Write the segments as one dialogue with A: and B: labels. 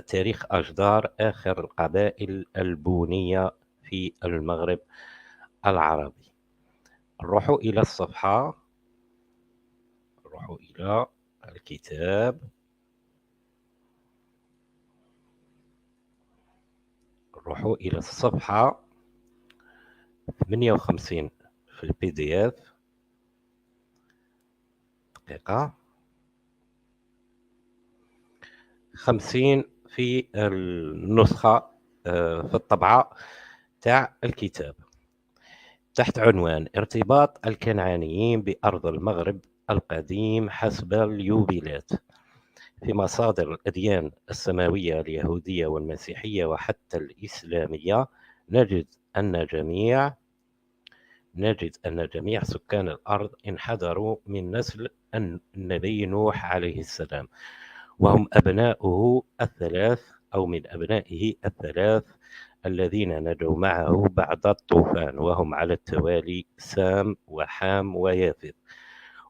A: تاريخ أجدار آخر القبائل البونية في المغرب العربي. نروحوا إلى الصفحة، نروحوا إلى الكتاب، نروحوا إلى الصفحة 58 في البي دي اف. دقيقة. 50 في النسخة، في الطبعة تاع الكتاب، تحت عنوان ارتباط الكنعانيين بأرض المغرب القديم حسب اليوبيلات. في مصادر الأديان السماوية اليهودية والمسيحية وحتى الإسلامية نجد أن جميع سكان الأرض انحدروا من نسل النبي نوح عليه السلام، وهم أبناؤه الثلاث أو من أبنائه الثلاث الذين نجوا معه بعد الطوفان، وهم على التوالي سام وحام ويافث.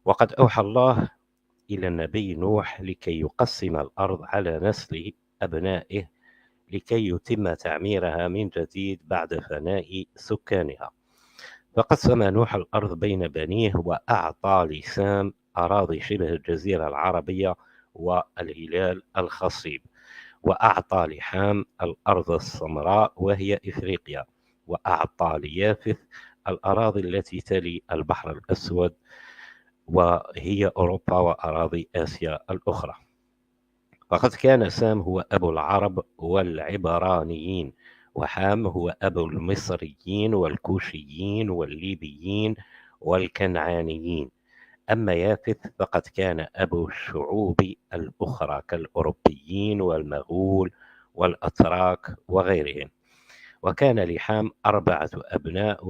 A: وقد أوحى الله إلى النبي نوح لكي يقسم الأرض على نسل أبنائه لكي يتم تعميرها من جديد بعد فناء سكانها. فقسم نوح الأرض بين بنيه، وأعطى لسام أراضي شبه الجزيرة العربية والهلال الخصيب، وأعطى لحام الأرض السمراء وهي إفريقيا، وأعطى ليافث الأراضي التي تلي البحر الأسود وهي أوروبا وأراضي آسيا الأخرى. فقد كان سام هو أبو العرب والعبرانيين، وحام هو أبو المصريين والكوشيين والليبيين والكنعانيين. أما يافث فقد كان أبو الشعوب الأخرى كالأوروبيين والمغول والأتراك وغيرهم. وكان لحام 4 أبناء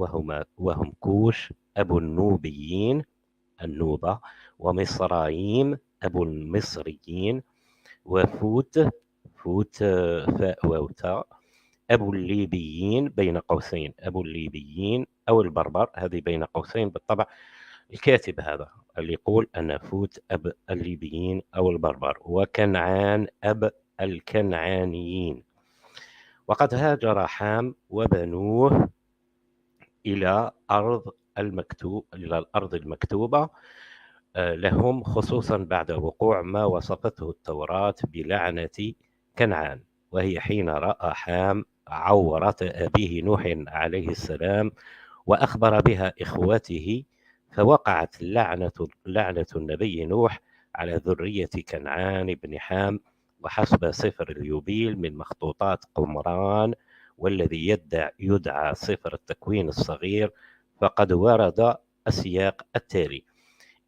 A: وهم كوش أبو النوبيين النوبة، ومصرايم أبو المصريين، فوت فاء ووتاء أبو الليبيين بين قوسين أبو الليبيين أو البربر، هذه بين قوسين بالطبع الكاتب هذا اللي يقول أن فوت أب الليبيين أو البربر، وكنعان أب الكنعانيين. وقد هاجر حام وبنوه إلى الأرض المكتوبة لهم، خصوصا بعد وقوع ما وصفته التوراة بلعنة كنعان، وهي حين رأى حام عورة أبيه نوح عليه السلام وأخبر بها إخوته، فوقعت لعنة النبي نوح على ذرية كنعان بن حام. وحسب سفر اليوبيل من مخطوطات قمران، والذي يدعى سفر التكوين الصغير، فقد ورد السياق التالي.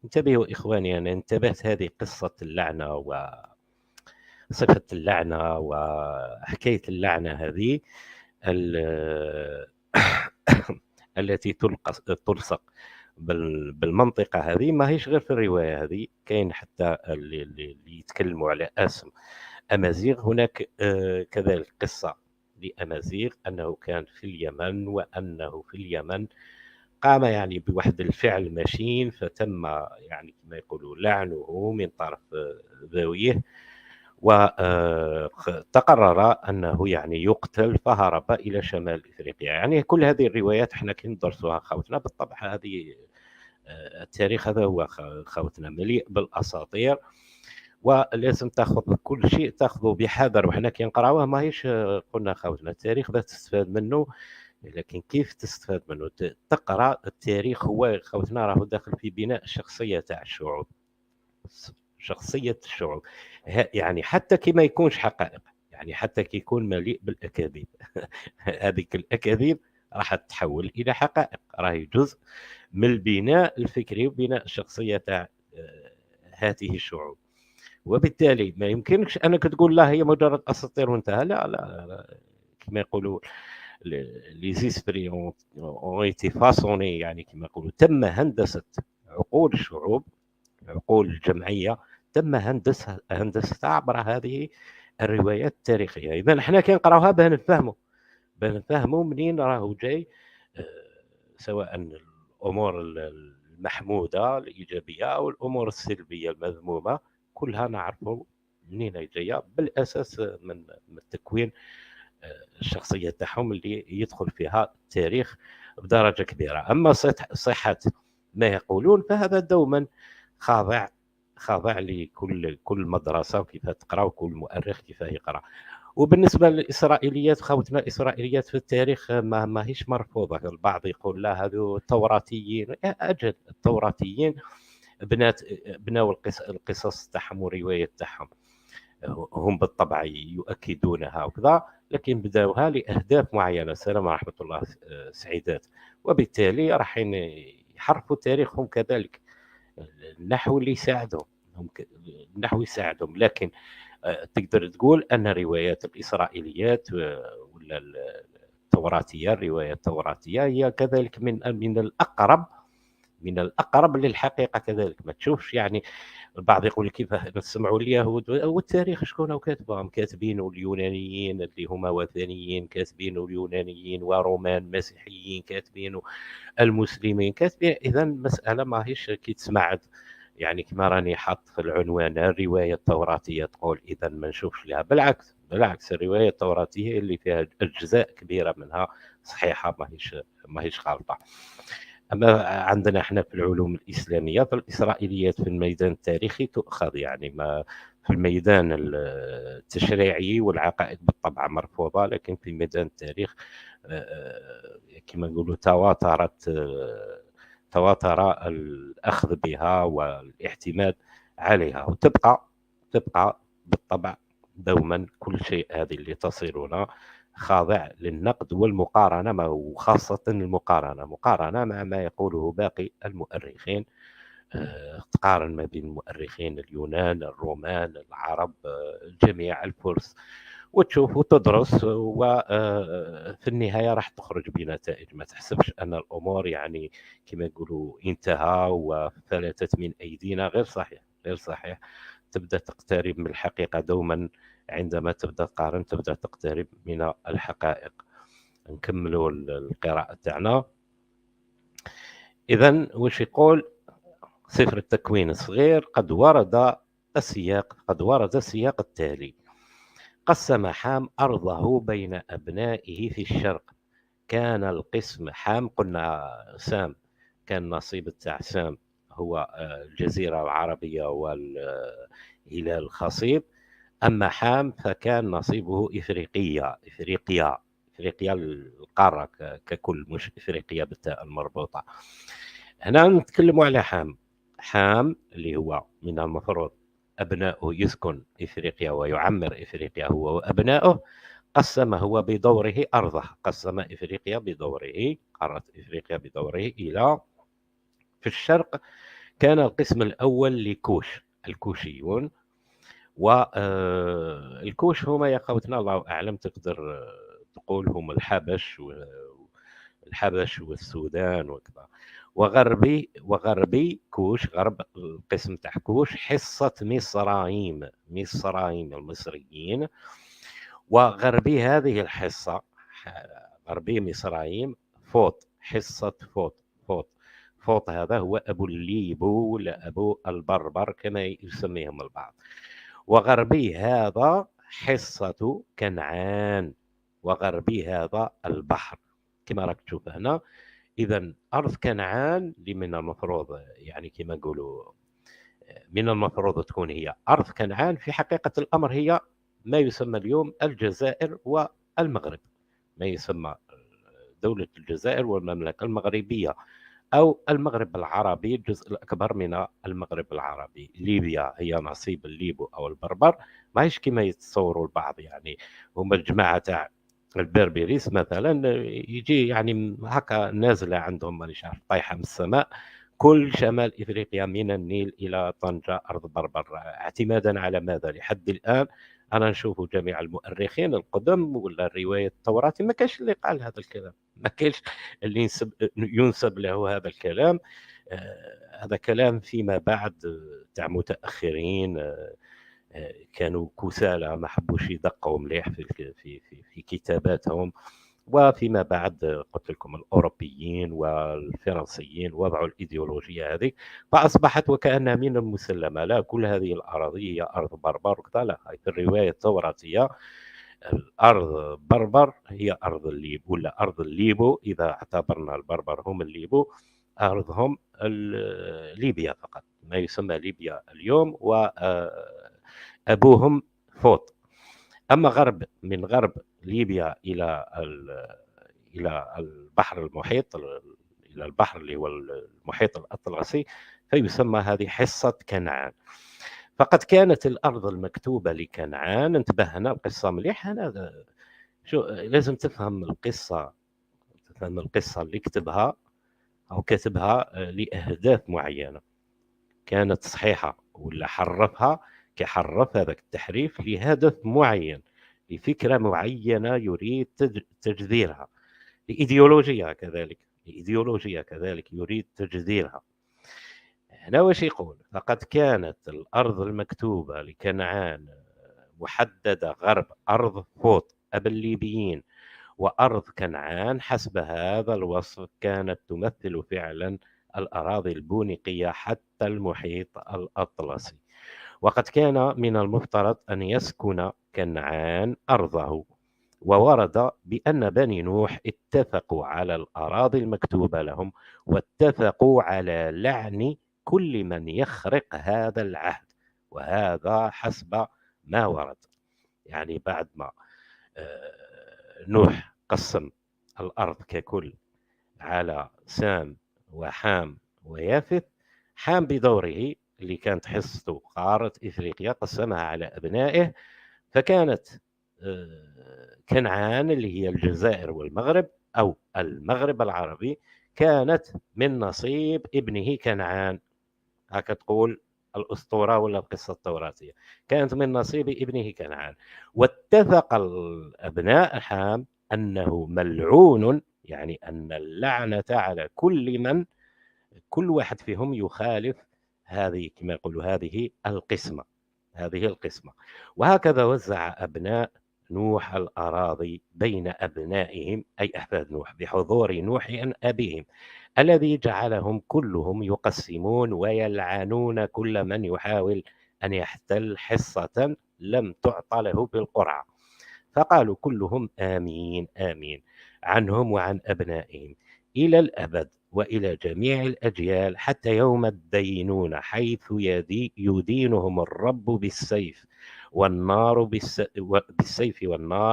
A: انتبهوا إخواني، أنا انتبهت هذه قصة اللعنة وصفة اللعنة وحكاية اللعنة هذه التي تلصق بالمنطقة هذه، ما هيش غير في الرواية هذه، كاين حتى اللي يتكلموا على اسم أمازيغ. هناك كذلك قصة لأمازيغ أنه كان في اليمن، وأنه في اليمن قام يعني بواحد الفعل مشين، فتم يعني كما يقولوا لعنه من طرف ذويه، وتقرر أنه يعني يقتل، فهرب إلى شمال إفريقيا. يعني كل هذه الروايات احنا كي ندرسوها خوتنا بالطبع، هذه التاريخ هذا هو خوتنا مليء بالأساطير، ولازم تاخذ كل شيء تاخذه بحذر. وحنا كي نقراوه ماهيش قلنا خوتنا التاريخ باش تستفاد منه، لكن كيف تستفاد منه؟ تقرا التاريخ، هو خوتنا راهو داخل في بناء الشخصيه تاع الشعوب، شخصيه الشعوب. يعني حتى كي ما يكونش حقائق، يعني حتى كي يكون مليء بالاكاذيب هذيك الاكاذيب راح تتحول الى حقائق، راهي جزء من البناء الفكري وبناء الشخصيه تاع هذه الشعوب. وبالتالي ما يمكنش انك تقول لا هي مجرد اساطير وانتهى. لا لا, لا. كما يقولوا لي زيسبري اون ايتي فاسوني، يعني كما يقولوا تم هندسه عقول الشعوب، عقول الجمعيه تم هندستها عبر هذه الروايات التاريخيه. اذا احنا كي نقراوها باه نفهموا منين راهو جاي، سواء الامور المحموده الايجابيه او الامور السلبيه المذمومه، كلها نعرفوا منين هي جايه؟ بالاساس من التكوين الشخصيه تاعهم اللي يدخل فيها التاريخ بدرجه كبيره. اما صحه ما يقولون فهذا دوما خاضع لكل مدرسه وكيف تقرا، وكل مؤرخ كيف يقرا. وبالنسبه للاسرائيليات، خوتنا الاسرائيليات في التاريخ ما هيش مرفوضه. البعض يقول لا هذو التوراتيين، اجل التوراتيين بناوا القصص تاعهم والروايات تاعهم، هم بالطبع يؤكدونها وكذا، لكن بداوها لأهداف معينة. السلام ورحمة الله سعيدات. وبالتالي راح يحرفوا تاريخهم كذلك. النحو اللي يساعدهم، النحو يساعدهم، لكن تقدر تقول أن روايات الإسرائيليات ولا التوراتية، الروايات التوراتية هي كذلك من الأقرب، للحقيقة كذلك. ما تشوفش يعني البعض يقول كيف نسمعوا اليهود والتاريخ شكون كاتبهم؟ كاتبين اليونانيين اللي هما وثنيين، كاتبين اليونانيين ورومان مسيحيين، كاتبين المسلمين، كاتبين. اذا المساله ماهيش كي تسمع يعني كما راني حاط في العنوان الروايه التوراتيه تقول اذا ما نشوفش لها. بالعكس الروايه التوراتيه اللي فيها اجزاء كبيره منها صحيحه، ماهيش غلطه. أما عندنا احنا في العلوم الإسلامية فالإسرائيليات في الميدان التاريخي تؤخذ، يعني ما في الميدان التشريعي والعقائد بالطبع مرفوضة، لكن في ميدان التاريخ كما نقولوا تواتر الأخذ بها والاعتماد عليها، تبقى بالطبع دوما كل شيء هذه اللي تصلنا خاضع للنقد والمقارنة، وخاصة مقارنة مع ما يقوله باقي المؤرخين. تقارن ما بين المؤرخين اليونان، الرومان، العرب، جميع الفرس، وتشوف وتدرس، وفي النهاية راح تخرج بنتائج. ما تحسبش أن الأمور يعني كما يقولوا انتهى وفلتت من أيدينا. غير صحيح. تبدأ تقترب من الحقيقة دوما. عندما تبدأ تقارن تبدأ تقترب من الحقائق. نكملوا القراءة تاعنا. إذا واش يقول سفر التكوين الصغير؟ قد ورد السياق التالي: قسم حام أرضه بين أبنائه في الشرق. كان القسم حام، قلنا سام، كان نصيب تاع سام هو الجزيرة العربية والهلال الخصيب. أما حام فكان نصيبه إفريقيا القارة ككل، مش إفريقيا بالتاء المربوطة. هنا نتكلموا على حام اللي هو من المفروض أبناؤه يسكن إفريقيا ويعمر إفريقيا هو وأبناؤه. قسم هو بدوره أرضه، قسم إفريقيا بدوره، قارة إفريقيا بدوره إلى في الشرق. كان القسم الأول لكوش، الكوشيون. والكوش هما يا خوتنا الله أعلم تقدر تقول هم الحبش والسودان وكذا. وغربي كوش، غرب القسم تاع كوش حصة مصرايم المصريين. وغربي هذه الحصة، غربي مصرايم، حصة فوط هذا هو أبو الليبو ولا أبو البربر كما يسميهم البعض. وغربي هذا حصة كنعان، وغربي هذا البحر كما راك تشوف هنا. إذا أرض كنعان اللي من المفروض يعني كما نقولوا من المفروض تكون هي أرض كنعان، في حقيقة الأمر هي ما يسمى اليوم الجزائر والمغرب، ما يسمى دولة الجزائر والمملكة المغربية أو المغرب العربي، الجزء الأكبر من المغرب العربي. ليبيا هي نصيب الليبو أو البربر، ماهيش كما يتصوروا البعض. يعني هما الجماعة تاع البربريس مثلا يجي يعني هكا نازلة عندهم مانيش عارف طايحة من السماء كل شمال إفريقيا من النيل إلى طنجة أرض بربر. اعتمادا على ماذا؟ لحد الآن أنا نشوف جميع المؤرخين القدم ولا الرواية التوراتي ما كاش اللي قال هذا الكلام، ما كاش اللي ينسب له هذا الكلام. هذا كلام فيما بعد تاع متأخرين كانوا كسالى ما حبوش يدقوا مليح في كتاباتهم وفيما بعد قلت لكم الأوروبيين والفرنسيين وضعوا الإيديولوجية هذه، فأصبحت وكأنها من المسلمة، لا كل هذه الأراضي هي أرض بربر وكذا، لا، في الرواية التوراتية الأرض بربر هي أرض الليب ولا أرض الليبو، إذا اعتبرنا البربر هم الليبو، أرضهم ليبيا فقط، ما يسمى ليبيا اليوم، وأبوهم فوط. أما من غرب ليبيا إلى البحر المحيط، إلى البحر اللي هو المحيط الأطلسي، فيسمى هذه حصة كنعان. فقد كانت الأرض المكتوبة لكنعان، انتبهنا القصة مليح، أنا شو لازم تفهم القصة اللي كتبها أو كتبها لأهداف معينة كانت صحيحة، ولا حرفها كحرف هذاك التحريف لهدف معين، لفكرة معينة يريد تجذيرها، لإيديولوجية كذلك يريد تجذيرها. هنا واش يقول؟ فقد كانت الأرض المكتوبة لكنعان محددة غرب أرض فوط أبا الليبيين وأرض كنعان، حسب هذا الوصف كانت تمثل فعلا الأراضي البونقية حتى المحيط الأطلسي. وقد كان من المفترض أن يسكن كنعان أرضه، وورد بأن بني نوح اتفقوا على الأراضي المكتوبة لهم، واتفقوا على لعن كل من يخرق هذا العهد، وهذا حسب ما ورد. يعني بعد ما نوح قسم الأرض ككل على سام وحام ويافث، حام بدوره اللي كانت حصته قارة إفريقيا قسمها على أبنائه، فكانت كنعان اللي هي الجزائر والمغرب أو المغرب العربي كانت من نصيب ابنه كنعان، هكا تقول الأسطورة ولا القصة التوراتية، كانت من نصيب ابنه كنعان. واتفق الأبناء حام أنه ملعون، يعني أن اللعنة على كل واحد فيهم يخالف هذه، كما يقولوا هذه القسمة. وهكذا وزع أبناء نوح الأراضي بين أبنائهم أي أحفاد نوح بحضور نوح أبيهم، الذي جعلهم كلهم يقسمون ويلعنون كل من يحاول أن يحتل حصة لم تعط له بالقرعة، فقالوا كلهم آمين آمين عنهم وعن أبنائهم إلى الأبد وإلى جميع الأجيال حتى يوم الدينونة، حيث يدينهم الرب بالسيف والنار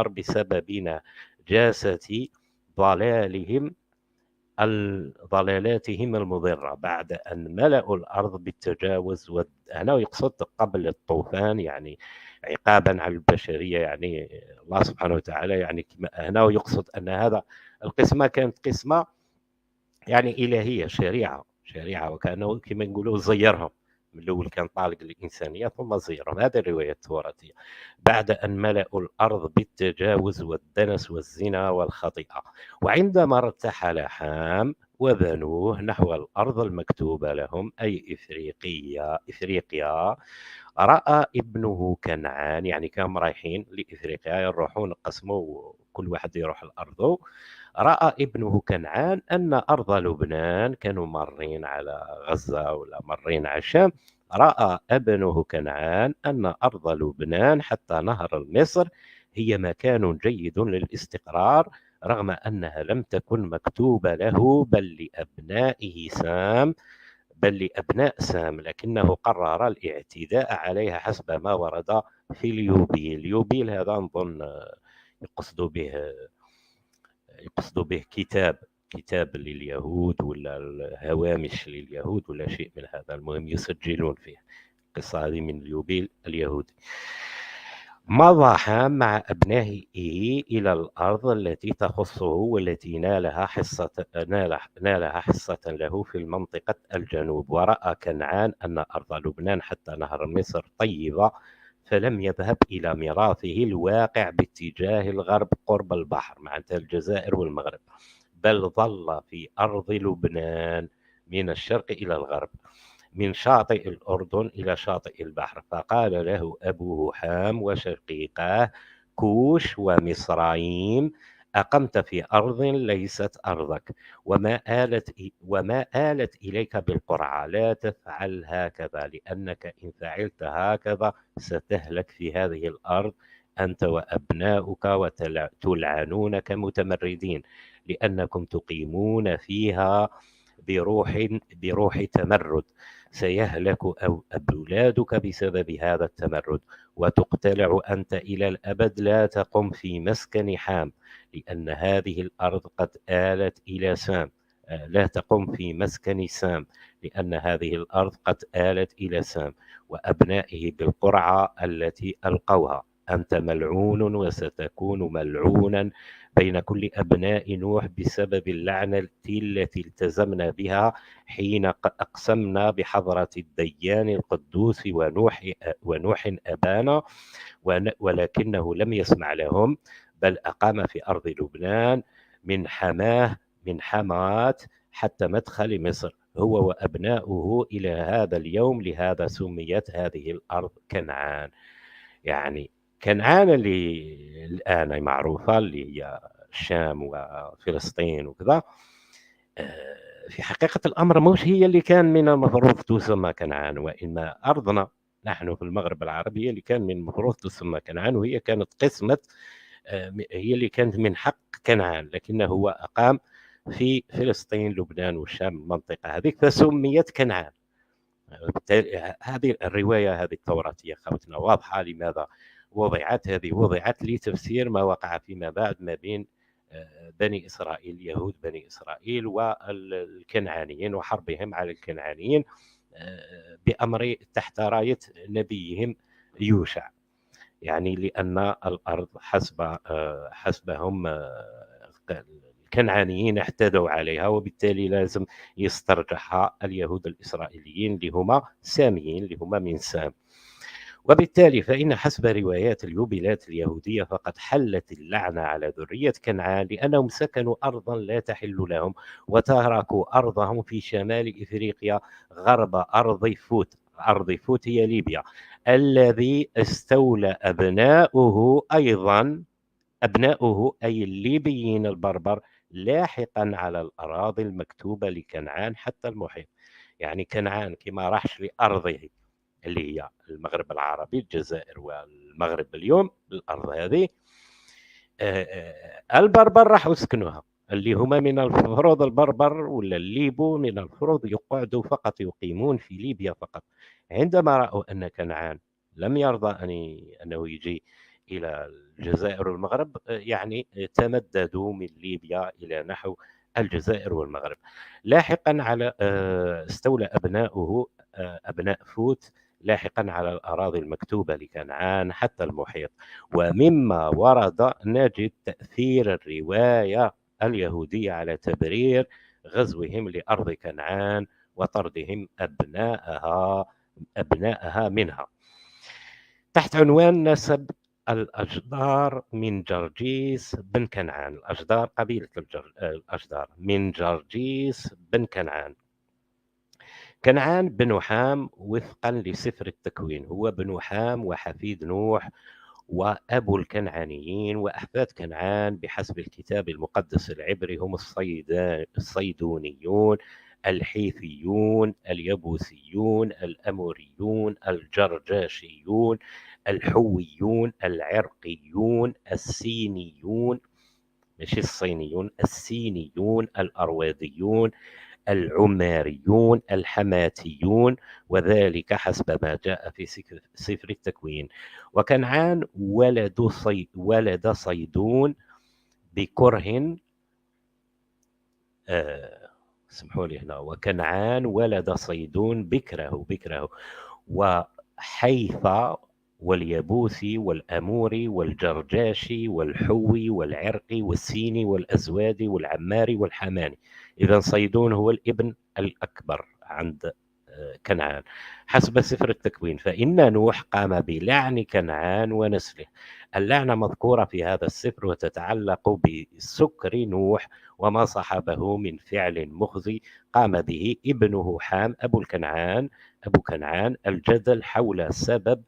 A: بسبب نجاسة ضلالهم ضلالاتهم المضرة بعد أن ملأوا الأرض بالتجاوز. هنا يقصد قبل الطوفان، يعني عقابا على البشرية، يعني الله سبحانه وتعالى، يعني هنا يقصد أن هذا القسمة كانت قسمة يعني إلهية، شريعة، وكأنه كما نقولوا زيرهم من الأول، كان طالق الإنسانية ثم زيرهم. هذه الرواية التوراتية بعد أن ملأوا الأرض بالتجاوز والدنس والزنا والخطيئة. وعندما ارتحل حام وبنوه نحو الأرض المكتوبة لهم أي إفريقيا، رأى ابنه كنعان، يعني كانوا رايحين لإفريقيا يروحون قسموا كل واحد يروح الأرض، رأى ابنه كنعان أن أرض لبنان، كانوا مارين على غزة ولا مارين على الشام، رأى ابنه كنعان أن أرض لبنان حتى نهر مصر هي مكان جيد للاستقرار، رغم أنها لم تكن مكتوبة له بل لأبناء سام، لكنه قرر الاعتداء عليها حسب ما ورد في اليوبيل هذا نظن يقصد به كتاب لليهود ولا الهوامش لليهود ولا شيء من هذا، المهم يسجلون فيه القصة هذه من اليوبيل اليهودي. مضى حام مع أبنائه إلى الأرض التي تخصه والتي نالها حصة له في منطقة الجنوب، ورأى كنعان أن أرض لبنان حتى نهر مصر طيبة، فلم يذهب إلى ميراثه الواقع باتجاه الغرب قرب البحر مع الجزائر والمغرب، بل ظل في أرض لبنان من الشرق إلى الغرب، من شاطئ الأردن إلى شاطئ البحر. فقال له أبوه حام وشقيقاه كوش ومصرايم أقمت في أرض ليست أرضك، وما آلت إليك بالقرعة، لا تفعل هكذا، لأنك إن فعلت هكذا ستهلك في هذه الأرض أنت وأبناؤك وتلعنون كمتمردين، لأنكم تقيمون فيها بروح تمرد، سيهلك أولادك بسبب هذا التمرد، وتقتلع أنت إلى الأبد، لا تقم في مسكن حام، لأن هذه الأرض قد آلت إلى سام. لا تقم في مسكن سام، لأن هذه الأرض قد آلت إلى سام وأبنائه بالقرعة التي ألقوها. أنت ملعون وستكون ملعونا بين كل أبناء نوح بسبب اللعنة التي التزمنا بها حين أقسمنا بحضرة الديان القدوس ونوح أبانا، ولكنه لم يسمع لهم، بل أقام في أرض لبنان من حمات حتى مدخل مصر، هو وأبناؤه إلى هذا اليوم، لهذا سميت هذه الأرض كنعان. يعني كنعان اللي الآن معروفة، اللي هي الشام وفلسطين وكذا، في حقيقة الأمر مش هي اللي كان من المفروض تسمى كنعان، وإنما أرضنا نحن في المغرب العربي اللي كان من المفروض تسمى كنعان، وهي كانت قسمة، هي اللي كانت من حق كنعان، لكنه هو أقام في فلسطين لبنان والشام، المنطقة هذه، فسميت كنعان. بالتالي هذه الرواية هذه التوراتية خوتنا واضحة لماذا وضعت. هذه وضعت لتفسير ما وقع فيما بعد ما بين بني إسرائيل، يهود بني إسرائيل والكنعانيين وحربهم على الكنعانيين بأمر تحت راية نبيهم يوشع، يعني لأن الأرض حسبهم الكنعانيين اعتدوا عليها، وبالتالي لازم يسترجعها اليهود الإسرائيليين اللي هما ساميين، اللي هما من سام. وبالتالي فإن حسب روايات اليوبيلات اليهودية فقد حلت اللعنة على ذرية كنعان، لأنهم سكنوا أرضا لا تحل لهم، وتركوا أرضهم في شمال إفريقيا غرب أرض فوت. أرض فوت هي ليبيا، الذي استولى أبناؤه أي الليبيين البربر لاحقا على الأراضي المكتوبة لكنعان حتى المحيط. يعني كنعان كما راحش لأرضه اللي هي المغرب العربي، الجزائر والمغرب اليوم، الأرض هذه البربر راحوا سكنوها، اللي هما من المفروض البربر ولا الليبو من المفروض يقعدوا فقط، يقيمون في ليبيا فقط. عندما رأوا أن كنعان لم يرضى أنه يجي إلى الجزائر والمغرب، يعني تمددوا من ليبيا إلى نحو الجزائر والمغرب. لاحقا على استولى أبناء فوت لاحقا على الأراضي المكتوبة لكنعان حتى المحيط. ومما ورد نجد تأثير الرواية اليهودية على تبرير غزوهم لأرض كنعان وطردهم أبناءها منها، تحت عنوان نسب الأجدار من جرجيس بن كنعان. الأجدار قبيلة الأجدار من جرجيس بن كنعان. كنعان بن حام وفقا لسفر التكوين هو بن حام وحفيد نوح وأبو الكنعانيين، وأحفاد كنعان بحسب الكتاب المقدس العبري هم الصيدونيون، الحيثيون، اليبوسيون، الأموريون، الجرجاشيون، الحويون، العرقيون، السينيون، مش الصينيون، السينيون، الأرواديون، العماريون، الحماتيون، وذلك حسب ما جاء في سفر التكوين. وكنعان ولد صيدون بكره، اسمحوا لي هنا، وكنعان ولد صيدون بكره وحيفا واليبوسي والأموري والجرجاشي والحوي والعرقي والسيني والأزوادي والعماري والحماني. إذا صيدون هو الابن الأكبر عند كنعان حسب سفر التكوين. فإن نوح قام بلعن كنعان ونسله. اللعنة مذكورة في هذا السفر وتتعلق بسكر نوح وما صحبه من فعل مخزي قام به ابنه حام أبو كنعان الجدل حول سبب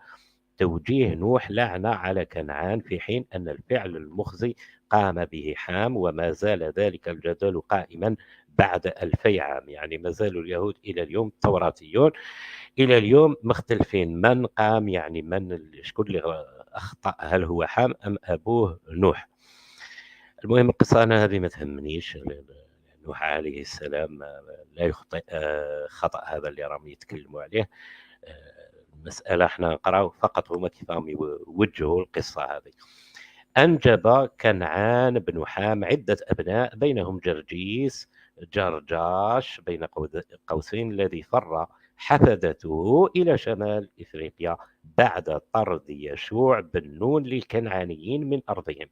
A: توجيه نوح لعنة على كنعان، في حين أن الفعل المخزي قام به حام، وما زال ذلك الجدل قائما بعد 2000 عام. يعني ما زالوا اليهود إلى اليوم التوراتيون إلى اليوم مختلفين من قام، يعني شكون اللي أخطأ، هل هو حام أم أبوه نوح. المهم القصة أنا هذه ما تهمنيش. نوح عليه السلام لا يخطئ خطأ هذا اللي راهم يتكلموا عليه. المسألة احنا نقراو فقط هما كيف راهم يوجهوا القصة هذه. أنجب كنعان بن حام عدة أبناء، بينهم جرجيس جرجاش بين قوسين الذي فر حفدته إلى شمال إفريقيا بعد طرد يشوع بن نون للكنعانيين من أرضهم.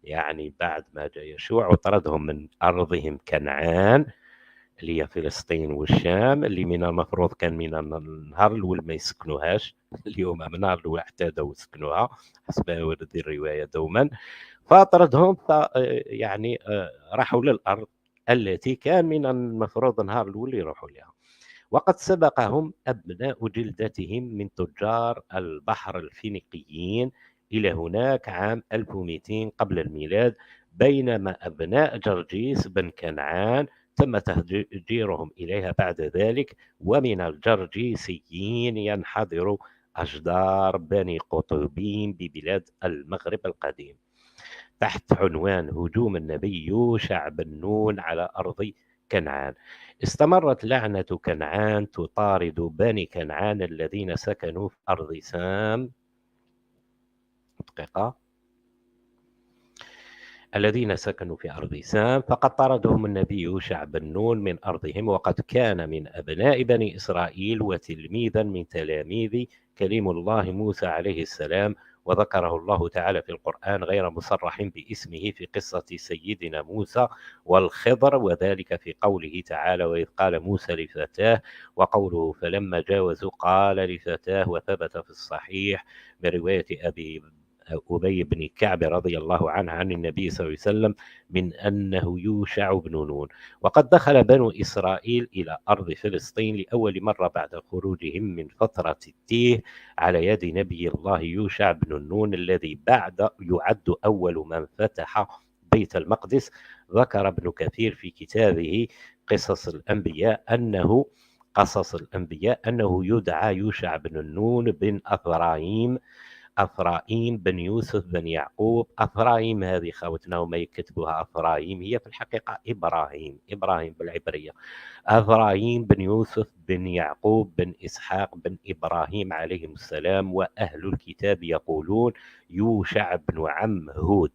A: يعني بعد ما جاء يشوع وطردهم من أرضهم كنعان اللي هي فلسطين والشام، اللي من المفروض كان من النهار الأول ما يسكنوهاش، اليوم من النهار الأول اعتادوا يسكنوها حسب ورد الرواية دوما. فطردهم يعني راحوا للأرض التي كان من المفروض النهار الأول يروحوا لها. وقد سبقهم أبناء جلدتهم من تجار البحر الفينيقيين إلى هناك عام 1200 قبل الميلاد، بينما أبناء جرجيس بن كنعان تم تهجيرهم إليها بعد ذلك. ومن الجرجيسيين ينحدر أجدار بني قطبين ببلاد المغرب القديم تحت عنوان هجوم النبي يوشع بن نون على أرض كنعان. استمرت لعنة كنعان تطارد بني كنعان الذين سكنوا في أرض سام دقيقة الذين سكنوا في أرض سام، فقد طردهم النبي يوشع بن نون من أرضهم، وقد كان من أبناء بني إسرائيل وتلميذا من تلاميذ كليم الله موسى عليه السلام، وذكره الله تعالى في القرآن غير مصرح باسمه في قصة سيدنا موسى والخضر، وذلك في قوله تعالى وإذ قال موسى لفتاه، وقوله فلما جاوزوا قال لفتاه، وثبت في الصحيح برواية أبي بن كعب رضي الله عنه عن النبي صلى الله عليه وسلم من أنه يوشع بن نون. وقد دخل بنو إسرائيل إلى أرض فلسطين لأول مرة بعد خروجهم من فترة التيه على يد نبي الله يوشع بن نون، الذي يعد أول من فتح بيت المقدس. ذكر ابن كثير في كتابه قصص الأنبياء أنه يدعى يوشع بن نون بن أفرايم بن يوسف بن يعقوب. أفرايم هذه خوتنا وما يكتبوها أفرايم، هي في الحقيقة إبراهيم بالعبرية. أفرايم بن يوسف بن يعقوب بن إسحاق بن إبراهيم عليهم السلام. وأهل الكتاب يقولون يوشع بن عم هود.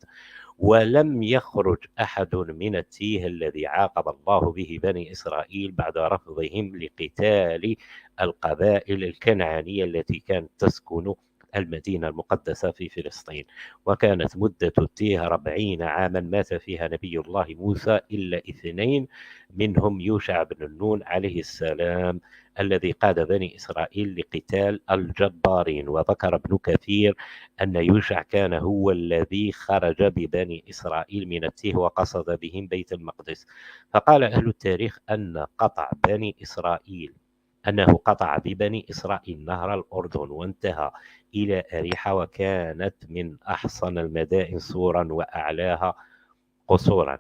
A: ولم يخرج أحد من التيه الذي عاقب الله به بني إسرائيل بعد رفضهم لقتال القبائل الكنعانية التي كانت تسكن المدينة المقدسة في فلسطين. وكانت مدة التيه 40 عاما مات فيها نبي الله موسى إلا 2 منهم يوشع بن نون عليه السلام الذي قاد بني إسرائيل لقتال الجبارين. وذكر ابن كثير أن يوشع كان هو الذي خرج ببني إسرائيل من التيه وقصد بهم بيت المقدس. فقال أهل التاريخ أنه قطع ببني إسرائيل نهر الأردن وانتهى إلى أريحة، وكانت من أحصن المدائن سورا وأعلاها قصورا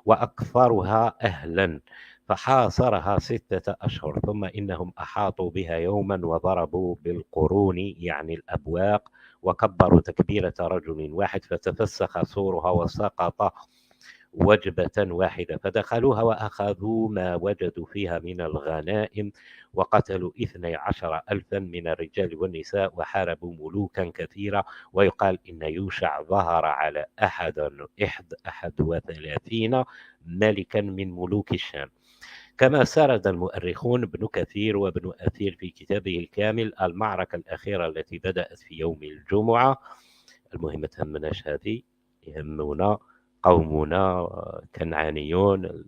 A: وأكثرها أهلا، فحاصرها 6 أشهر. ثم إنهم أحاطوا بها يوما وضربوا بالقرون يعني الأبواق وكبروا تكبيرة رجل واحد، فتفسخ سورها وسقط وجبة واحدة، فدخلوها وأخذوا ما وجدوا فيها من الغنائم، وقتلوا 12 ألفا من الرجال والنساء، وحاربوا ملوكا كثيرة. ويقال إن يوشع ظهر على 31 ملكا من ملوك الشام. كما سرد المؤرخون ابن كثير وابن أثير في كتابه الكامل المعركة الأخيرة التي بدأت في يوم الجمعة. المهم ما تهمناش هذه، يهمنا قومنا كنعانيون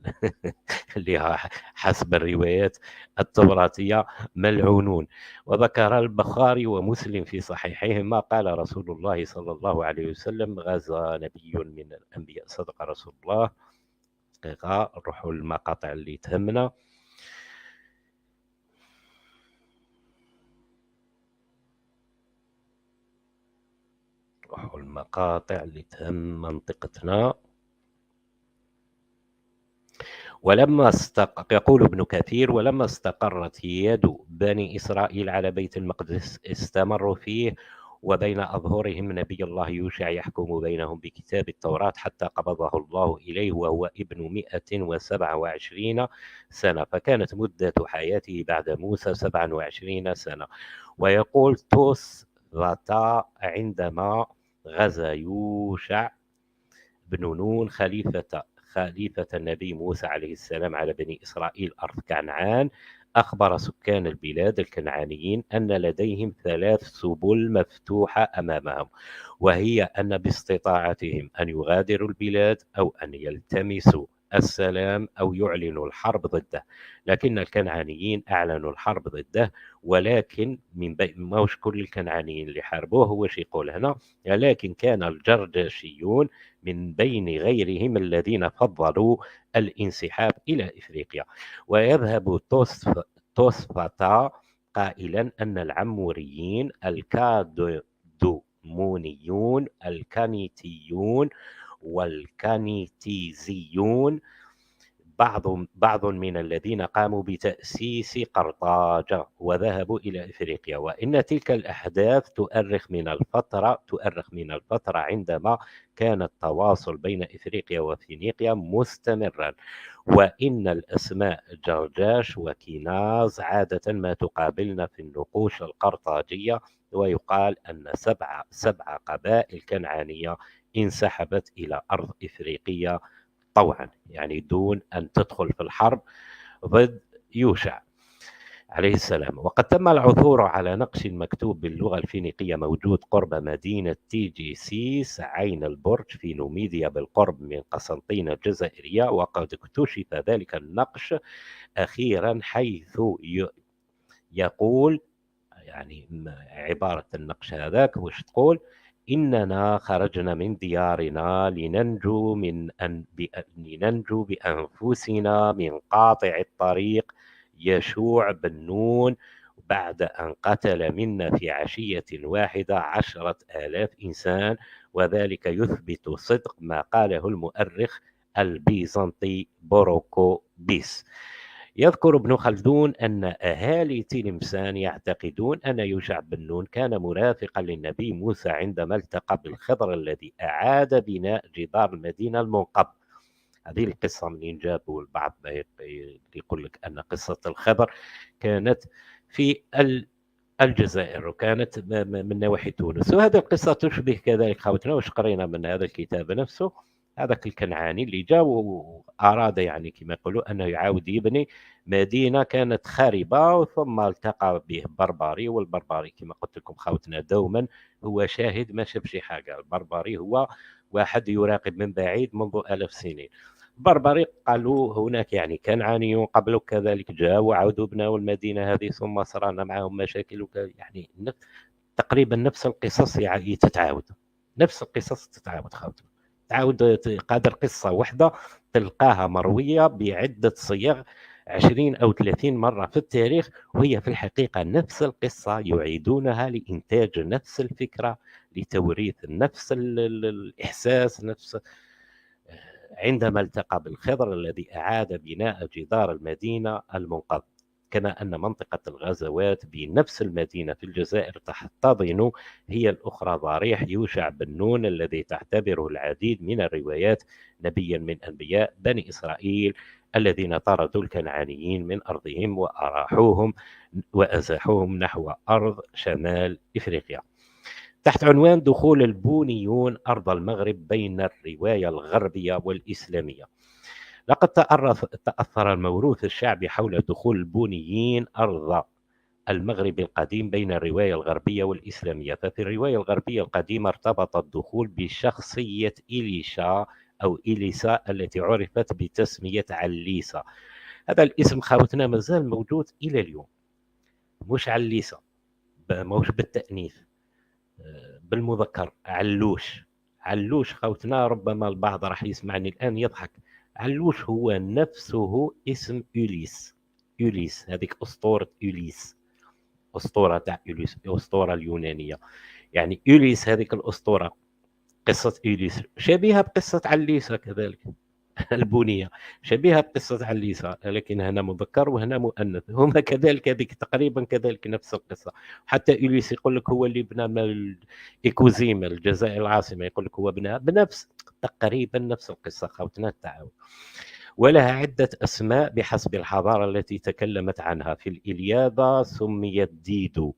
A: اللي حسب الروايات التوراتية ملعونون. وذكر البخاري ومسلم في صحيحهما قال رسول الله صلى الله عليه وسلم غزا نبي من الأنبياء صدق رسول الله. دقيقة نروحوا المقاطع اللي تهمنا. والمقاطع اللي تهم منطقتنا. يقول ابن كثير: ولما استقرت يد بني إسرائيل على بيت المقدس استمروا فيه، وبين أظهرهم نبي الله يوشع يحكم بينهم بكتاب التوراة حتى قبضه الله إليه وهو ابن 127 سنة، فكانت مدة حياته بعد موسى 27 سنة. ويقول توسفتا: عندما غزا يوشع بن نون خليفة النبي موسى عليه السلام على بني إسرائيل أرض كنعان، أخبر سكان البلاد الكنعانيين أن لديهم 3 سبل مفتوحة أمامهم، وهي أن باستطاعتهم أن يغادروا البلاد أو أن يلتمسوا السلام أو يعلنوا الحرب ضده. لكن الكنعانيين أعلنوا الحرب ضده، ولكن مش كل الكنعانيين اللي حاربوه، هو شي يقول هنا، لكن كان الجرجاشيون من بين غيرهم الذين فضلوا الانسحاب إلى إفريقيا. ويذهب توسفتا قائلا أن العموريين، الكادمونيون، الكانيتيون والكانيتيزيون بعض من الذين قاموا بتأسيس قرطاجة وذهبوا إلى إفريقيا. وإن تلك الأحداث تؤرخ من الفترة عندما كان التواصل بين إفريقيا وفينيقيا مستمرا. وإن الأسماء جرجاش وكيناز عادة ما تقابلنا في النقوش القرطاجية، ويقال أن سبع قبائل كنعانية انسحبت إلى أرض إفريقية طوعا، يعني دون أن تدخل في الحرب ضد يوشع عليه السلام. وقد تم العثور على نقش مكتوب باللغة الفينيقية موجود قرب مدينة تيجي سيس عين البرج في نوميديا بالقرب من قسنطينة الجزائرية. وقد اكتشف ذلك النقش أخيرا، حيث يقول، يعني عبارة النقش هذاك وش تقول: إننا خرجنا من ديارنا لننجو بأنفسنا من قاطع الطريق يشوع بن نون، بعد أن قتل منا في عشية واحدة 10,000 إنسان. وذلك يثبت صدق ما قاله المؤرخ البيزنطي بوروكو بيس. يذكر ابن خلدون أن أهالي تلمسان يعتقدون أن يوشع بن نون كان مرافقا للنبي موسى عندما التقى بالخضر الذي أعاد بناء جدار المدينة المنقض. هذه القصة منين جابوا البعض يقول لك أن قصة الخضر كانت في الجزائر وكانت من نواحي تونس. وهذه القصة تشبه كذلك خوتنا وش قرينا من هذا الكتاب نفسه، هذاك الكنعاني اللي جاء وأراد يعني كما يقولوا أنه يعاود يبني مدينة كانت خاربة، ثم التقى به بربري. والبربري كما قلت لكم خوتنا دوما هو شاهد ما شاف شي حاجة. البربري هو واحد يراقب من بعيد منذ 1000 سنين. بربري قالوا هناك يعني كنعانيون قبل كذلك جاءوا وعودوا بناوا المدينة هذه، ثم صرنا معهم مشاكل يعني تقريبا نفس القصص يعني تتعاود، نفس القصص تتعاود خوتنا، تعاود قادر قصة واحدة تلقاها مروية بعدة صيغ 20 أو 30 مرة في التاريخ، وهي في الحقيقة نفس القصة يعيدونها لإنتاج نفس الفكرة، لتوريث نفس الإحساس، نفس عندما التقى بالخضر الذي أعاد بناء جدار المدينة المنقض. كما أن منطقة الغزوات بنفس المدينة في الجزائر تحتضن هي الأخرى ضريح يوشع بن نون الذي تعتبره العديد من الروايات نبيا من أنبياء بني إسرائيل الذين طردوا الكنعانيين من أرضهم وأراحوهم وأزاحوهم نحو أرض شمال إفريقيا. تحت عنوان دخول البونيون أرض المغرب بين الرواية الغربية والإسلامية. لقد تأثر الموروث الشعبي حول دخول البونيين أرض المغرب القديم بين الرواية الغربية والإسلامية. ففي الرواية الغربية القديمة ارتبط الدخول بشخصية إليشا أو إليسا التي عرفت بتسمية عليسا. هذا الاسم خوتنا مازال موجود إلى اليوم، مش عليسا، مش بالتأنيث، بالمذكر علوش. علوش خوتنا ربما البعض راح يسمعني الآن يضحك. علوش هو نفسه اسم أوليس. أوليس هذيك أسطورة أوليس، أسطورة تاع أوليس، الأسطورة اليونانية. يعني أوليس هذيك الأسطورة قصة إيليس شبيهة بقصة عليسة كذلك. البنية شبيهة بقصة عليسة، لكن هنا مذكر وهنا مؤنث، هما كذلك هذيك تقريبا كذلك نفس القصة. حتى إيليس يقول لك هو اللي بنى إيكوزيما الجزائر العاصمة، يقول لك هو بناها بنفس تقريبا نفس القصة خوتنا التعاون. ولها عدة أسماء بحسب الحضارة التي تكلمت عنها. في الإلياذة سميت ديدو،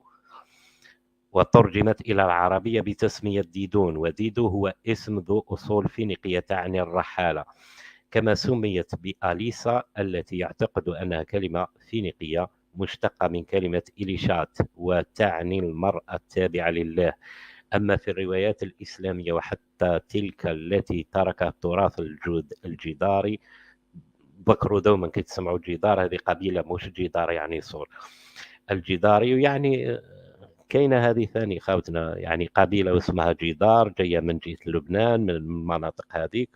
A: وترجمت إلى العربية بتسمية ديدون، وديدو هو اسم ذو أصول فينيقية تعني الرحالة، كما سميت بأليسا التي يعتقد أنها كلمة فينيقية مشتقة من كلمة إليشات وتعني المرأة التابعة لله. أما في الروايات الإسلامية وحتى تلك التي تركها التراث الجداري، ذكروا دوما كي تسمعوا جدار هذه قبيلة مش جدار يعني صور، الجداري يعني كاينه هذه ثاني خاوتنا، يعني قبيله اسمها جدار جايه من جهه لبنان من المناطق هذيك،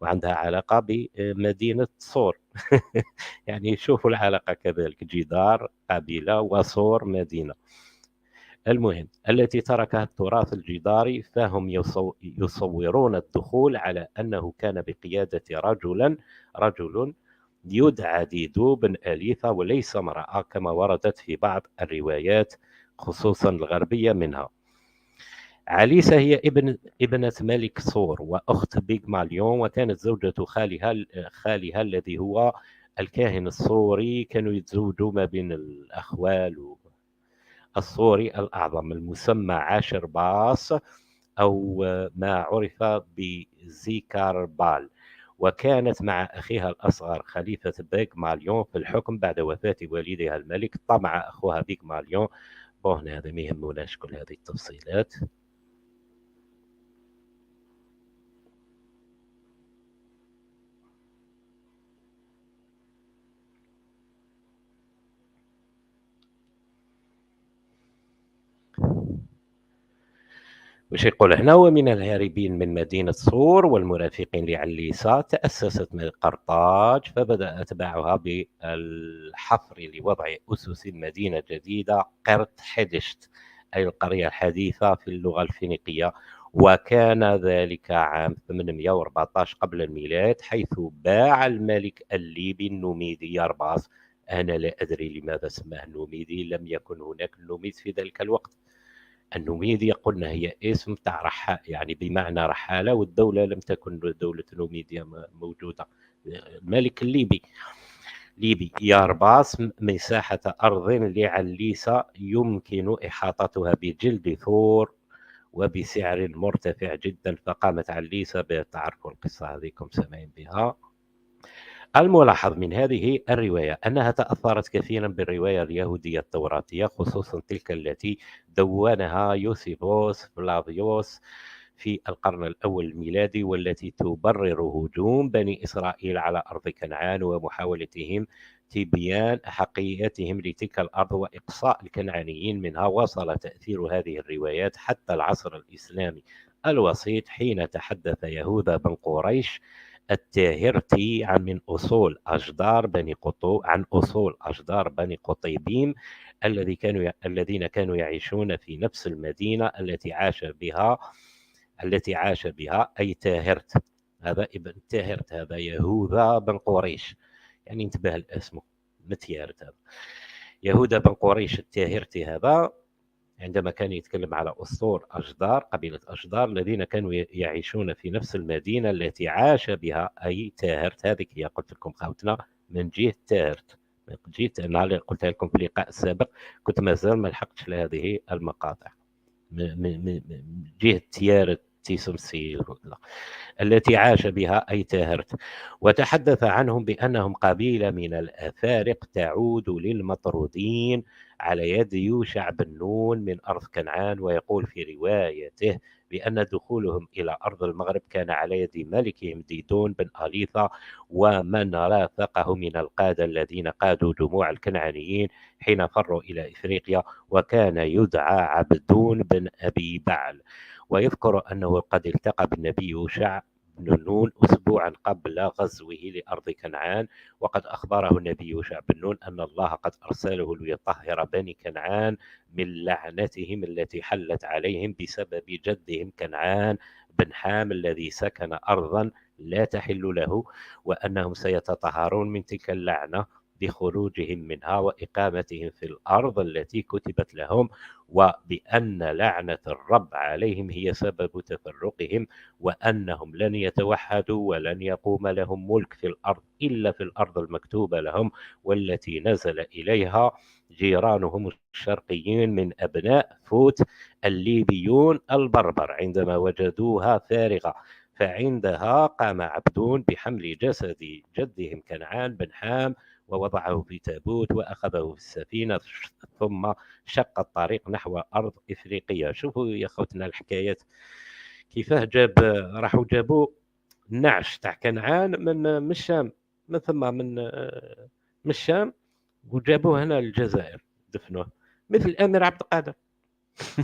A: وعندها علاقه بمدينه صور. يعني شوفوا العلاقه كذلك، جدار قبيله وصور مدينه. المهم التي تركها التراث الجداري، فهم يصورون الدخول على أنه كان بقيادة رجل يدعى ديدو بن أليثة وليس امرأة كما وردت في بعض الروايات خصوصا الغربية منها. عليسة هي ابنة ملك صور وأخت بيغماليون، وكانت زوجة خالها الذي هو الكاهن الصوري. كانوا يتزوجوا ما بين الأخوال الصوري الأعظم المسمى عاشر باص، أو ما عرف بزيكاربال، وكانت مع أخيها الأصغر خليفة بيغماليون في الحكم بعد وفاة والدها الملك. طمع أخوها بيغماليون، بون هذا ما يهموناش كل هذه التفصيلات. وش يقول هنا؟ ومن الهاربين من مدينة صور والمرافقين لعليسة تأسست قرطاج، فبدأ أتباعها بالحفر لوضع أسس مدينة جديدة قرط حدشت، أي القرية الحديثة في اللغة الفينيقية. وكان ذلك عام 814 قبل الميلاد، حيث باع الملك الليبي النوميدي يرباس. أنا لا أدري لماذا سماه النوميدي، لم يكن هناك النوميد في ذلك الوقت. النوميديا قلنا هي اسم تاع يعني بمعنى رحالة، والدولة لم تكن دولة نوميديا موجودة. الملك ليبي يارباس مساحة أرض لعليسة يمكن إحاطتها بجلد ثور وبسعر مرتفع جدا، فقامت عليسة بتعرف القصة هذيكم سامعين بها. الملاحظ من هذه الرواية أنها تأثرت كثيرا بالرواية اليهودية التوراتية، خصوصا تلك التي دونها يوسيفوس فلافيوس في القرن الأول الميلادي، والتي تبرر هجوم بني إسرائيل على أرض كنعان ومحاولتهم تبيان أحقيتهم لتلك الأرض وإقصاء الكنعانيين منها. وصل تأثير هذه الروايات حتى العصر الإسلامي الوسيط، حين تحدث يهوذا بن قريش التاهرتي عن أصول أجدار بني قطيبيم الذين كانوا يعيشون في نفس المدينة التي عاش بها أي تاهرت. هذا ابن تاهرت، هذا يهوذا بن قريش، يعني انتبه لاسمه متيارت. هذا يهوذا بن قريش التاهرتي، هذا عندما كان يتكلم على أسطور أجدار، قبيلة أجدار الذين كانوا يعيشون في نفس المدينة التي عاش بها أي تاهرت. هذه هي قلت لكم خاوتنا من جهة تاهرت. جيت أنا اللي قلتها لكم في اللقاء السابق، كنت مازال ما لحقتش لهذه المقاطع من جهة تيارت تيسمسي التي عاش بها أي تاهرت. وتحدث عنهم بأنهم قبيلة من الأفارق تعود للمطرودين على يد يوشع بن نون من أرض كنعان. ويقول في روايته بأن دخولهم إلى أرض المغرب كان على يد ملكهم ديدون بن أليثة ومن رافقه من القادة الذين قادوا جموع الكنعانيين حين فروا إلى إفريقيا، وكان يدعى عبدون بن أبي بعل. ويذكر أنه قد التقى بالنبي يوشع بن نون أسبوعا قبل غزوه لأرض كنعان، وقد أخبره النبي يوشع بن نون أن الله قد أرسله ليطهر بني كنعان من لعنتهم التي حلت عليهم بسبب جدهم كنعان بن حام الذي سكن أرضا لا تحل له، وأنهم سيتطهرون من تلك اللعنة بخروجهم منها وإقامتهم في الأرض التي كتبت لهم، وبأن لعنة الرب عليهم هي سبب تفرقهم، وأنهم لن يتوحدوا ولن يقوم لهم ملك في الأرض إلا في الأرض المكتوبة لهم، والتي نزل إليها جيرانهم الشرقيين من أبناء فوت الليبيون البربر عندما وجدوها فارغة، فعندها قام عبدون بحمل جسد جدهم كنعان بن حام ووضعه في تابوت وأخذه في السفينة، ثم شق الطريق نحو أرض إفريقيا. شوفوا يا خوتنا الحكايات كيفاه راحوا جابوا النعش تاع كنعان من الشام، من ثم من الشام، وجابوه هنا للجزائر دفنوه، مثل الأمير عبد القادر.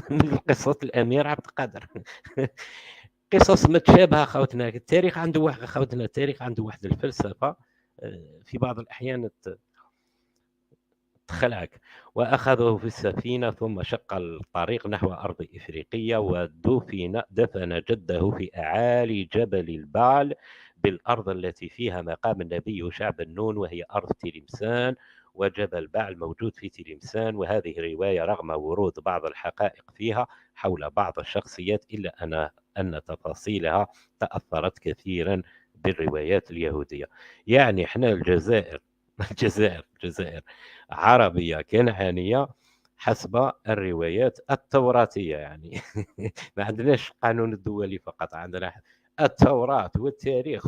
A: مثل قصة الأمير عبد القادر. قصص متشابهة خوتنا. التاريخ عنده واحد خوتنا، التاريخ عنده واحد الفلسفة في بعض الأحيان تخلعك. وأخذه في السفينة ثم شق الطريق نحو أرض إفريقية، دفن جده في أعالي جبل البال بالأرض التي فيها مقام النبي يوشع بن نون، وهي أرض تلمسان، وجبل بعل موجود في تلمسان. وهذه رواية رغم ورود بعض الحقائق فيها حول بعض الشخصيات، إلا أن تفاصيلها تأثرت كثيرا بالروايات اليهودية. يعني احنا الجزائر الجزائر عربية كنعانية حسب الروايات التوراتية يعني. ما عندناش القانون الدولي فقط، عندنا التوراة والتاريخ.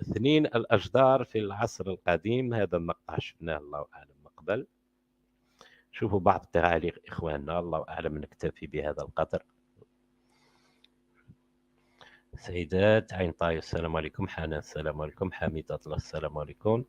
A: اثنين الأجدار في العصر القديم، هذا مقطع شفناه الله أعلم من قبل. شوفوا بعض التعاليق إخواننا، الله أعلم. نكتفي بهذا القدر. سيدات عين طاي السلام عليكم، حنان السلام عليكم، حميد أطلس السلام عليكم.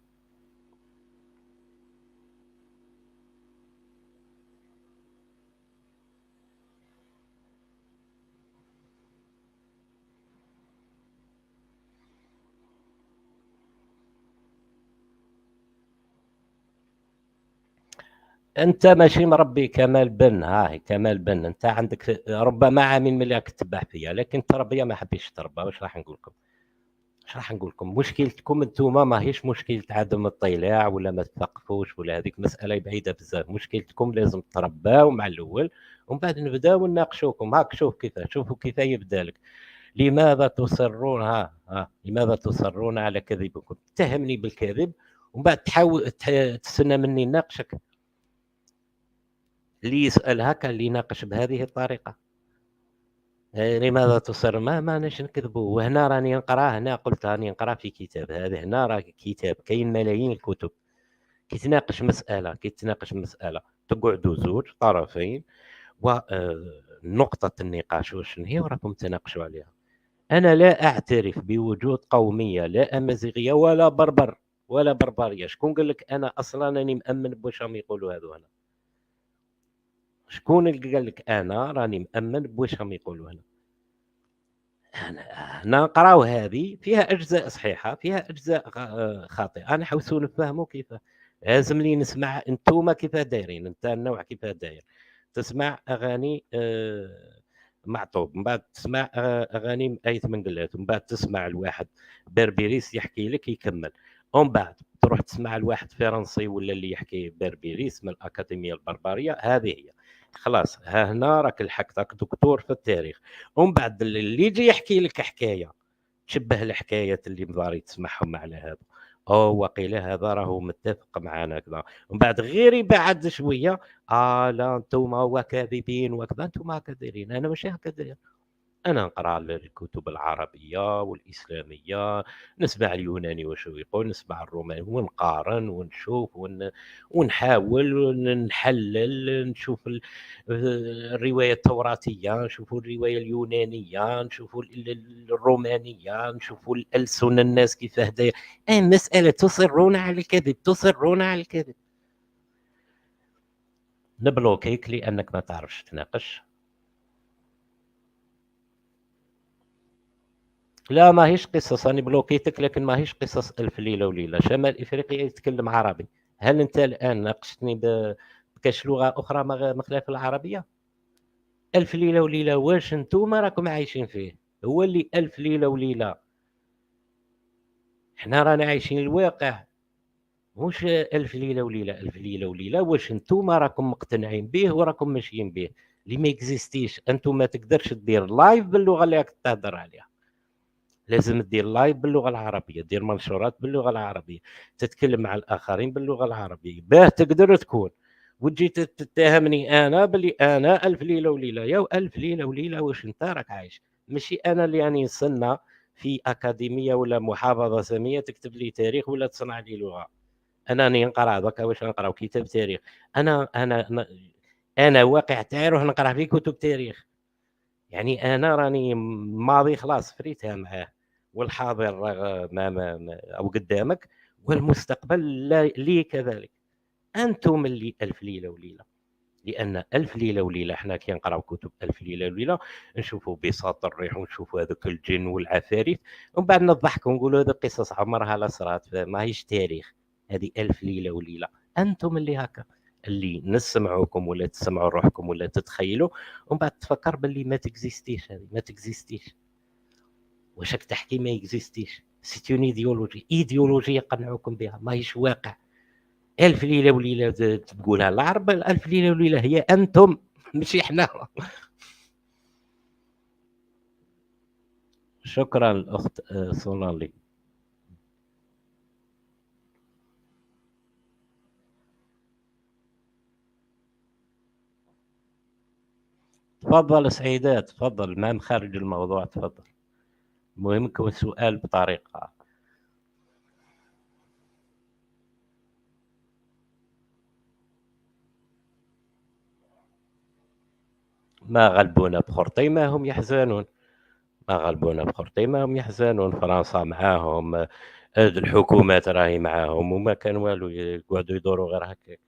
A: انت ماشي مربي كمال بن، كمال بن، انت عندك ربما عامل ملي كتبع فيا، لكن التربيه ما حبيتش تربى. واش راح نقول لكم؟ مشكلتكم انتوما ماهيش مشكله عدم الاطلاع ولا ما تثقفوش ولا هذيك مساله بعيده بزاف. مشكلتكم لازم ترباو مع الاول ومن بعد نبداو نناقشوكم. هاك شوف كيف، شوفوا كيف يبدا لك. لماذا تصرون لماذا تصرون على كذبكم؟ اتهمني بالكذب ومن بعد تحاول تستنى مني نناقشك. اللي يسأل هكا، اللي يناقش بهذه الطريقة، لماذا تصر؟ ما ناش نكذبوا. وهنا راني نقرا، هنا قلت راني نقرا في كتاب، هذا هنا راه كتاب كاين ملايين الكتب. كي تناقش مسألة تقعدوا زوج طرفين، ونقطة النقاش واش هي وراكم تناقشوا عليها. أنا لا أعترف بوجود قومية لا أمازيغية ولا بربر ولا بربرية. شكون قال لك أنا أصلا راني مأمن بواش راهم يقولوا هذو هنا؟ شكون اللي قال لك انا راني مامن بواش راهم يقولوا هنا؟ انا نقراو هذه فيها اجزاء صحيحه، فيها اجزاء خاطئه. انا حوسوا نفهموا كيف. لازم لي نسمع انتوما كيف دايرين، انت النوع كيف داير. تسمع اغاني معطوب، من بعد تسمع اغاني مأيت من قلات، ومن بعد تسمع الواحد بربريس يحكي لك يكمل، ومن بعد تروح تسمع الواحد فرنسي ولا اللي يحكي بربريس من الاكاديميه البربريه. هذه هي خلاص. ها هنا راك لحقتك دكتور في التاريخ. ومن بعد اللي يجي يحكي لك حكايه تشبه الحكايات اللي مضاري تسمعهم على هذا، او وقيل هذا راهو متفق معنا كذا. ومن بعد غير يبعد شويه، لا انتم كاذبين وكذا. انتم هكا دايرين، انا ماشي هكا داير. أنا نقرأ الكتب العربية والإسلامية، نسمع اليوناني واش يقول، نسمع الروماني ونقارن ونشوف ونحاول نحلل، نشوف الرواية التوراتية، نشوف الرواية اليونانية، نشوف الرومانية، نشوف الألسن الناس كيفاه داير. مسألة تصرون على الكذب، تصرون على الكذب. نبلوكيك لأنك ما تعرفش تناقش. لا ماهيش قصص، راني بلوكيتك، لكن ماهيش قصص ألف ليلة وليلة. شمال إفريقيا يتكلم عربي. هل أنت الآن ناقشتني بكاش لغة أخرى بخلاف العربية؟ ألف ليلة وليلة واش نتوما راكم عايشين فيه، هو اللي ألف ليلة وليلة. حنا رانا عايشين الواقع، مش ألف ليلة وليلة. ألف ليلة وليلة واش نتوما راكم مقتنعين به وراكم ماشيين به، اللي ما اكزيستيش. أنتم ما تقدرش دير لايف باللغة اللي راك تهضر عليها، لازم دير لايف باللغة العربية، دير منشورات باللغة العربية، تتكلم مع الآخرين باللغة العربية باه تقدر تكون. وتجي تتهمني أنا باللي أنا ألف ليلة وليلة. يا ألف ليلة وليلة واش أنت راك عايش، ماشي أنا اللي راني نستنى في أكاديمية ولا محافظة سامية تكتب لي تاريخ ولا تصنع لي لغة. أنا راني نقرا دوكا، واش نقراو كتاب تاريخ؟ أنا واقع تاعي نروح نقرا في كتب تاريخ. يعني أنا راني الماضي خلاص فريتها معاه، والحاضر أو قدامك، والمستقبل لي كذلك. أنتم اللي ألف ليلة وليلة. لأن ألف ليلة وليلة حنا كي نقراو كتب ألف ليلة وليلة نشوفوا بساط الريح ونشوفوا هذوك الجن والعفاريت، ومن بعد نضحكوا ونقولوا هذه قصص عمرها لا صرات، ماهيش تاريخ. هذه ألف ليلة وليلة. أنتم اللي هكا، اللي نسمعوكم ولا تسمعوا روحكم ولا تتخيلوا، ومن بعد تفكر باللي ما تكزيستيش. هذه ما تكزيستيش. واش راك تحكي ما يكزيستيش؟ سيتون ايديولوجي، ايديولوجية يقنعوكم بها، ماهيش واقع. ألف ليلة وليلة تقولها العرب، ألف ليلة وليلة هي أنتم ماشي إحنا. شكرا الأخت سونالي. تفضل سعيدات، تفضل، ما خارج الموضوع، تفضل. المهم يكون سؤال بطريقة. ما غلبونا بخرطيمة هم يحزنون، ما غلبونا بخرطيمة هم يحزنون. فرنسا معاهم، الحكومات راهي معاهم، وما كان والو، يقعدوا يدوروا غير هكاك.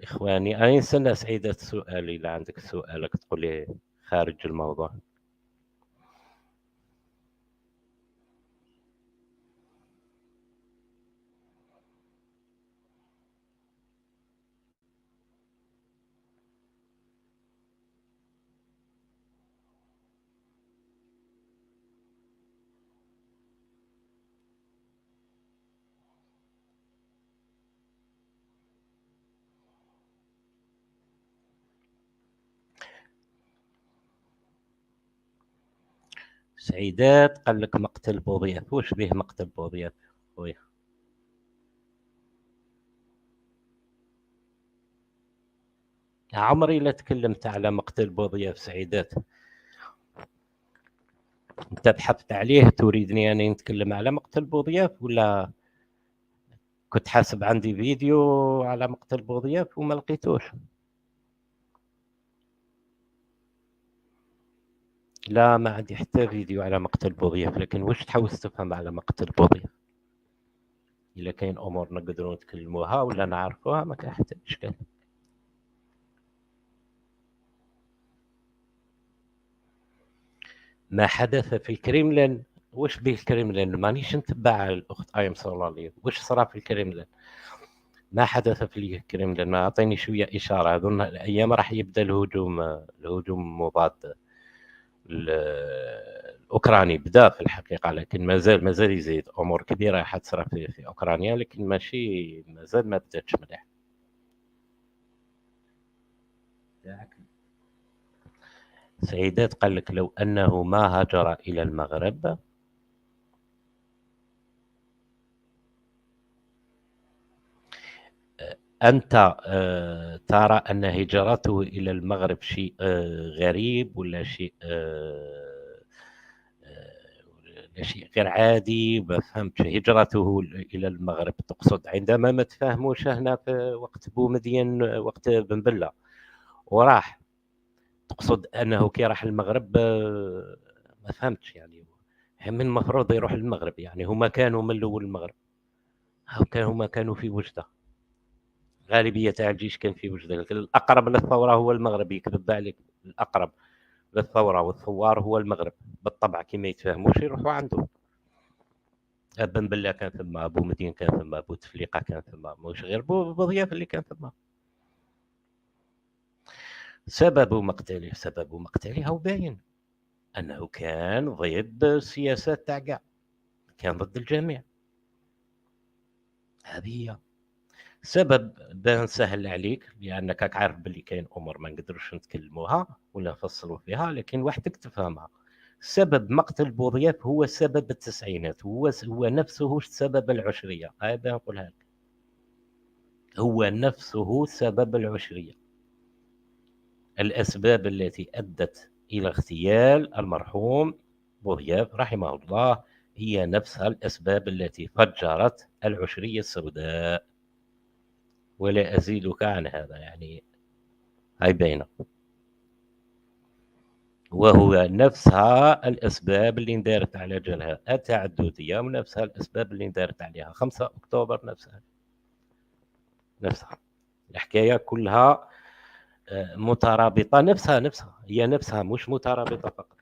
A: إخواني أنا نستنى سعيدة السؤال، إذا عندك سؤالك تقولي خارج الموضوع. سعيدات قال لك مقتل بوضياف، واش به مقتل بوضياف خويا؟ عمري لا تكلمت على مقتل بوضياف سعيدات. انت بحثت عليه تريدني أن نتكلم على مقتل بوضياف، ولا كنت حاسب عندي فيديو على مقتل بوضياف وما لقيتوش؟ لا ما عندي حتى فيديو على مقتل بوضياف، لكن واش تحاول تفهم على مقتل بوضياف؟ إلا كاين أمور نقدروا نتكلموها ولا نعرفوها ما كاين حتى إشكال. ما حدث في الكريملين، واش به الكريملين؟ مانيش نتبع الأخت أيم صلالي، واش صرا في الكريملين؟ ما حدث في الكريملين، ما أعطيني شوية إشارة. أظن الأيام راح يبدأ الهجوم المضاد الأوكراني، بدأ في الحقيقة، لكن ما زال يزيد. أمور كبيرة حتصرا في أوكرانيا، لكن ماشي مازال ما بداتش مليح. سعيدات قال لك لو أنه ما هاجر إلى المغرب. أنت ترى أن هجرته إلى المغرب شيء غريب، ولا شيء ولا شيء غير عادي؟ ما فهمتش. هجرته إلى المغرب تقصد عندما ما تفاهموش هنا في وقت بومدين، وقت بن بلة وراح؟ تقصد أنه كي راح المغرب ما فهمتش يعني. من المفروض يروح المغرب؟ يعني هما كانوا من الأول المغرب، هما كانوا في وجدة. غالبية تاع الجيش كان في وجدة، لكن الأقرب للثورة هو المغرب، يكذب عليك. الأقرب للثورة والثوار هو المغرب بالطبع. كي ما يتفاهموش يروحوا عنده. بن بلة كان ثما، بو مدين كان ثما، بو تفليقة كان ثما، مش غير بوضياف اللي كان ثما. سبب مقتله هو باين، انه كان ضد السياسات تاع كاع، كان ضد الجميع. هذه هي سبب. باه نسهل عليك، لانك راك عارف باللي كاين امور ما نقدروش نتكلموها ولا نفصلوا فيها، لكن وحدك تفهمها. سبب مقتل بوضياف هو سبب التسعينات، هو نفسه سبب العشريه. هذا نقولها لك، هو نفسه سبب العشريه. الاسباب التي ادت الى اغتيال المرحوم بوضياف رحمه الله هي نفسها الاسباب التي فجرت العشريه السوداء، ولا ازيدك عن هذا. يعني هاي باينه. وهو نفسها الأسباب اللي اندارت على جالها التعددية، ونفسها الأسباب اللي اندارت عليها 5 أكتوبر. نفسها الحكاية كلها مترابطة. نفسها هي نفسها، مش مترابطة فقط.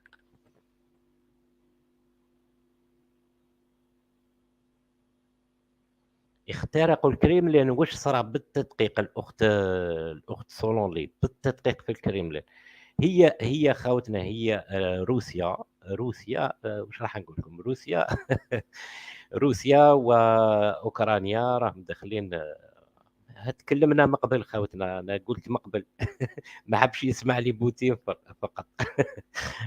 A: اخترقوا الكريملين. واش صرا بالتدقيق؟ الأخت سولونلي بالتدقيق في الكريملين. هي خاوتنا، هي روسيا واش راح نقول لكم؟ روسيا روسيا واوكرانيا راهم داخلين. تكلمنا من قبل خاوتنا، انا قلت من قبل ما حبش يسمع لي بوتين فقط.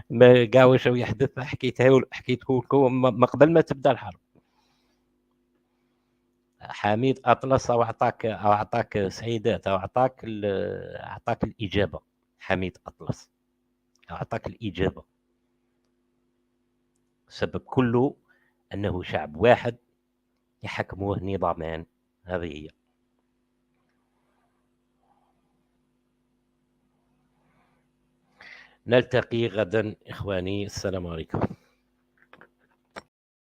A: ما كاع واش يحدث حكيته لكم من قبل ما تبدا الحرب. حميد اطلس او اعطاك سعيدات، او اعطاك الاجابه. حميد اطلس اعطاك الاجابه. السبب كله انه شعب واحد يحكموه نظامان. هذه هي. نلتقي غدا إخواني. السلام عليكم.